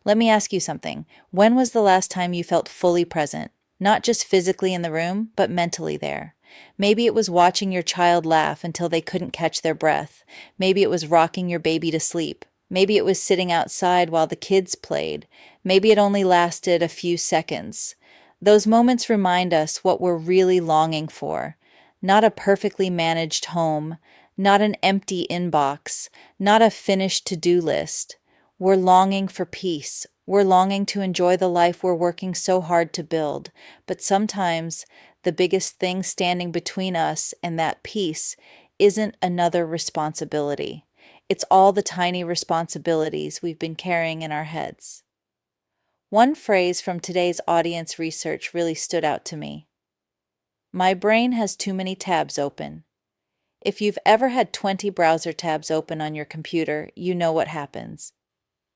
Let me ask you something. When was the last time you felt fully present? Not just physically in the room, but mentally there. Maybe it was watching your child laugh until they couldn't catch their breath. Maybe it was rocking your baby to sleep. Maybe it was sitting outside while the kids played. Maybe it only lasted a few seconds. Those moments remind us what we're really longing for. Not a perfectly managed home, not an empty inbox, not a finished to-do list. We're longing for peace. We're longing to enjoy the life we're working so hard to build. But sometimes the biggest thing standing between us and that peace isn't another responsibility. It's all the tiny responsibilities we've been carrying in our heads. One phrase from today's audience research really stood out to me. My brain has too many tabs open. If you've ever had 20 browser tabs open on your computer, you know what happens.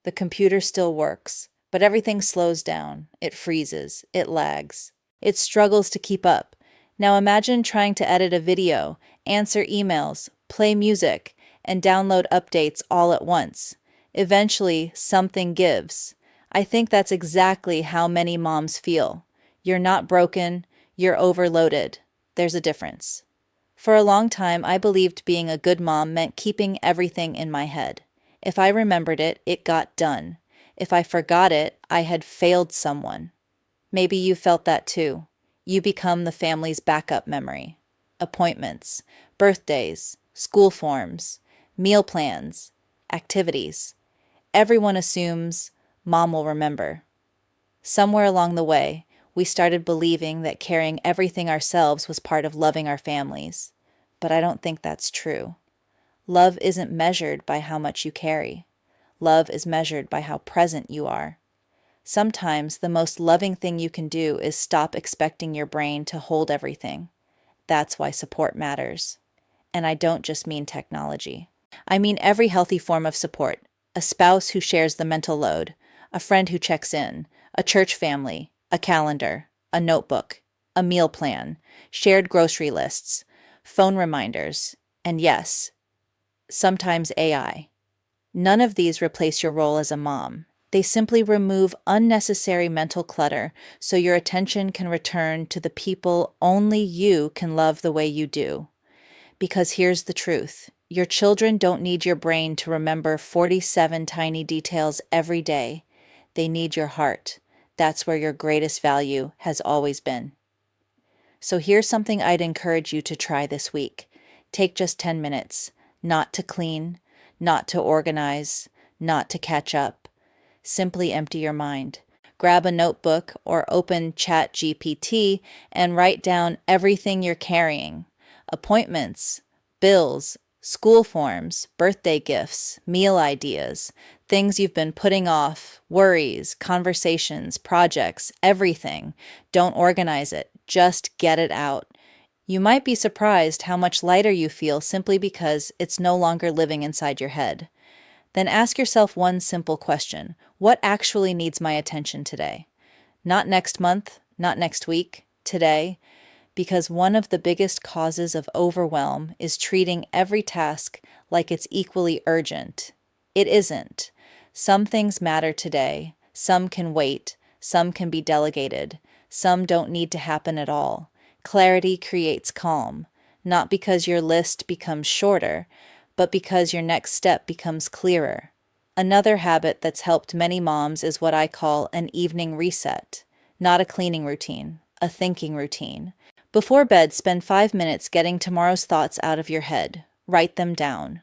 The computer still works, but everything slows down. It freezes. It lags. It struggles to keep up. Now imagine trying to edit a video, answer emails, play music, and download updates all at once. Eventually, something gives. I think that's exactly how many moms feel. You're not broken, you're overloaded. There's a difference. For a long time, I believed being a good mom meant keeping everything in my head. If I remembered it, it got done. If I forgot it, I had failed someone. Maybe you felt that too. You become the family's backup memory. Appointments, birthdays, school forms, meal plans, activities. Everyone assumes mom will remember. Somewhere along the way, we started believing that carrying everything ourselves was part of loving our families. But I don't think that's true. Love isn't measured by how much you carry. Love is measured by how present you are. Sometimes the most loving thing you can do is stop expecting your brain to hold everything. That's why support matters. And I don't just mean technology. I mean every healthy form of support. A spouse who shares the mental load, a friend who checks in, a church family, a calendar, a notebook, a meal plan, shared grocery lists, phone reminders, and yes, sometimes AI. None of these replace your role as a mom. They simply remove unnecessary mental clutter so your attention can return to the people only you can love the way you do. Because here's the truth. Your children don't need your brain to remember 47 tiny details every day. They need your heart. That's where your greatest value has always been. So here's something I'd encourage you to try this week. Take just 10 minutes, not to clean, not to organize, not to catch up. Simply empty your mind. Grab a notebook or open ChatGPT and write down everything you're carrying. Appointments, bills, school forms, birthday gifts, meal ideas, things you've been putting off, worries, conversations, projects, everything. Don't organize it. Just get it out. You might be surprised how much lighter you feel simply because it's no longer living inside your head. Then ask yourself one simple question. What actually needs my attention today? Not next month, not next week, today. Because one of the biggest causes of overwhelm is treating every task like it's equally urgent. It isn't. Some things matter today, some can wait, some can be delegated, some don't need to happen at all. Clarity creates calm, not because your list becomes shorter, but because your next step becomes clearer. Another habit that's helped many moms is what I call an evening reset, not a cleaning routine, a thinking routine. Before bed, spend 5 minutes getting tomorrow's thoughts out of your head. Write them down.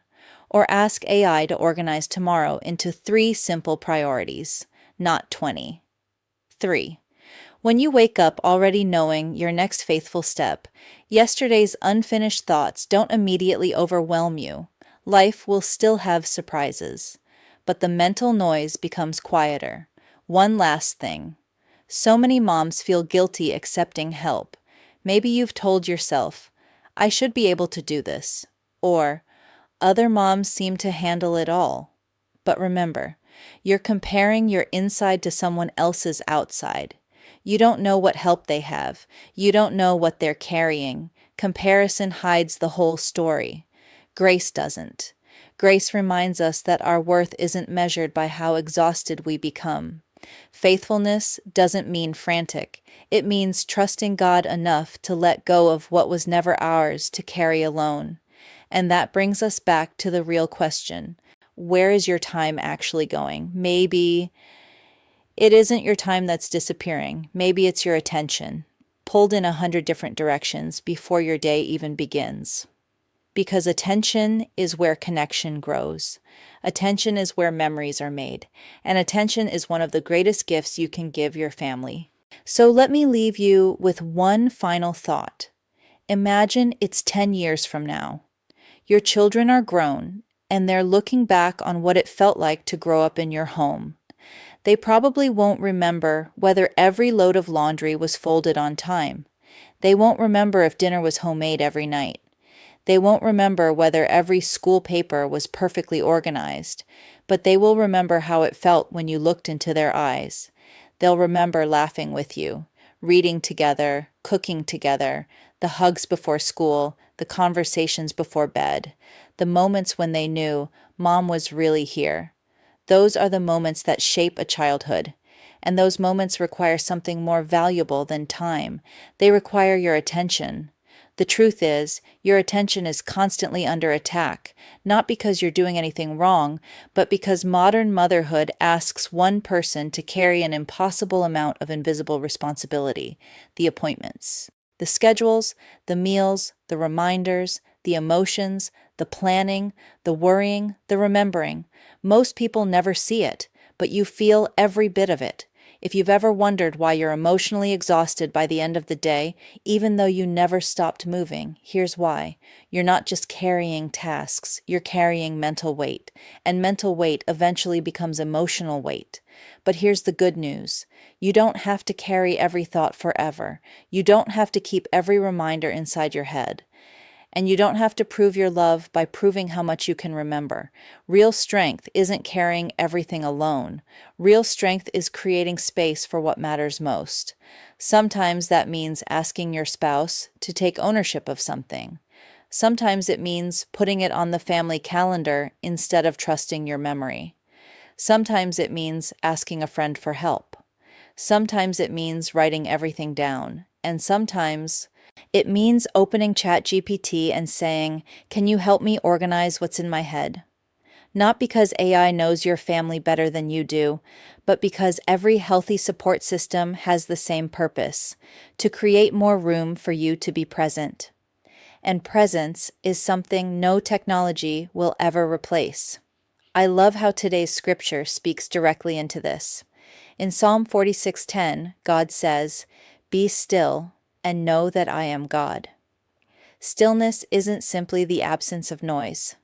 Or ask AI to organize tomorrow into 3 simple priorities, not 20. 3. When you wake up already knowing your next faithful step, yesterday's unfinished thoughts don't immediately overwhelm you. Life will still have surprises, but the mental noise becomes quieter. One last thing. So many moms feel guilty accepting help. Maybe you've told yourself, I should be able to do this, or other moms seem to handle it all. But remember, you're comparing your inside to someone else's outside. You don't know what help they have. You don't know what they're carrying. Comparison hides the whole story. Grace doesn't. Grace reminds us that our worth isn't measured by how exhausted we become. Faithfulness doesn't mean frantic. It means trusting God enough to let go of what was never ours to carry alone. And that brings us back to the real question. Where is your time actually going? Maybe it isn't your time that's disappearing. Maybe it's your attention, pulled in 100 different directions before your day even begins. Because attention is where connection grows. Attention is where memories are made. And attention is one of the greatest gifts you can give your family. So let me leave you with one final thought. Imagine it's 10 years from now. Your children are grown, and they're looking back on what it felt like to grow up in your home. They probably won't remember whether every load of laundry was folded on time. They won't remember if dinner was homemade every night. They won't remember whether every school paper was perfectly organized, but they will remember how it felt when you looked into their eyes. They'll remember laughing with you, reading together, cooking together, the hugs before school, the conversations before bed, the moments when they knew Mom was really here. Those are the moments that shape a childhood. And those moments require something more valuable than time. They require your attention. The truth is, your attention is constantly under attack, not because you're doing anything wrong, but because modern motherhood asks one person to carry an impossible amount of invisible responsibility: the appointments, the schedules, the meals, the reminders, the emotions, the planning, the worrying, the remembering. Most people never see it, but you feel every bit of it. If you've ever wondered why you're emotionally exhausted by the end of the day, even though you never stopped moving, here's why. You're not just carrying tasks, you're carrying mental weight, and mental weight eventually becomes emotional weight. But here's the good news. You don't have to carry every thought forever. You don't have to keep every reminder inside your head. And you don't have to prove your love by proving how much you can remember. Real strength isn't carrying everything alone. Real strength is creating space for what matters most. Sometimes that means asking your spouse to take ownership of something. Sometimes it means putting it on the family calendar instead of trusting your memory. Sometimes it means asking a friend for help. Sometimes it means writing everything down. And sometimes it means opening ChatGPT and saying, "Can you help me organize what's in my head?" Not because AI knows your family better than you do, but because every healthy support system has the same purpose: to create more room for you to be present. And presence is something no technology will ever replace. I love how today's scripture speaks directly into this. In Psalm 46:10, God says, "Be still and know that I am God." Stillness isn't simply the absence of noise.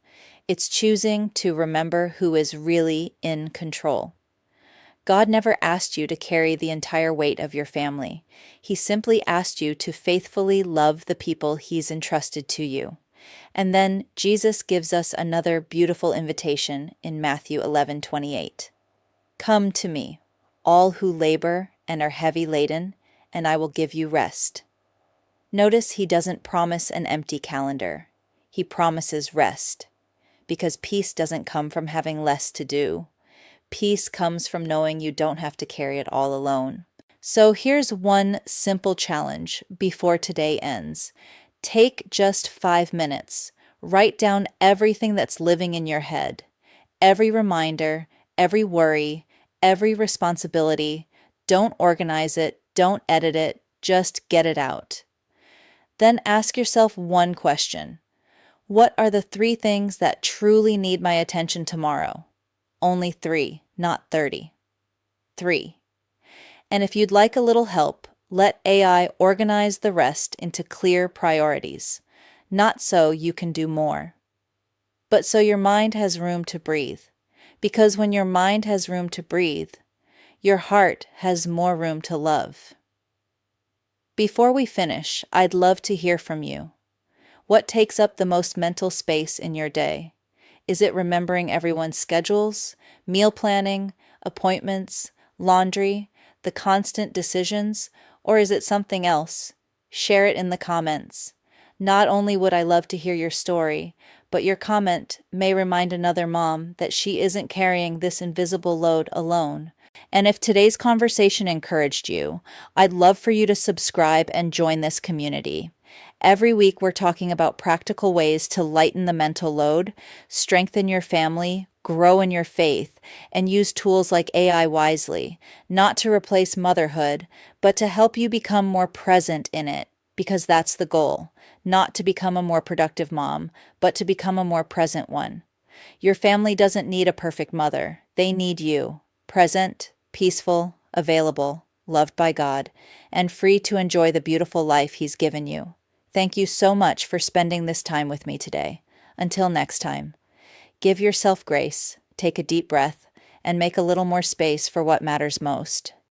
It's choosing to remember who is really in control. God never asked you to carry the entire weight of your family. He simply asked you to faithfully love the people He's entrusted to you. And then Jesus gives us another beautiful invitation in Matthew 11:28. "Come to me, all who labor and are heavy laden, and I will give you rest." Notice He doesn't promise an empty calendar. He promises rest. Because peace doesn't come from having less to do. Peace comes from knowing you don't have to carry it all alone. So here's one simple challenge before today ends. Take just 5 minutes. Write down everything that's living in your head. Every reminder, every worry, every responsibility. Don't organize it, don't edit it, just get it out. Then ask yourself one question. What are the 3 things that truly need my attention tomorrow? Only 3, not 30. 3. And if you'd like a little help, let AI organize the rest into clear priorities. Not so you can do more, but so your mind has room to breathe. Because when your mind has room to breathe, your heart has more room to love. Before we finish, I'd love to hear from you. What takes up the most mental space in your day? Is it remembering everyone's schedules, meal planning, appointments, laundry, the constant decisions, or is it something else? Share it in the comments. Not only would I love to hear your story, but your comment may remind another mom that she isn't carrying this invisible load alone. And if today's conversation encouraged you, I'd love for you to subscribe and join this community. Every week, we're talking about practical ways to lighten the mental load, strengthen your family, grow in your faith, and use tools like AI wisely, not to replace motherhood, but to help you become more present in it, because that's the goal, not to become a more productive mom, but to become a more present one. Your family doesn't need a perfect mother. They need you, present, peaceful, available, loved by God, and free to enjoy the beautiful life He's given you. Thank you so much for spending this time with me today. Until next time, give yourself grace, take a deep breath, and make a little more space for what matters most.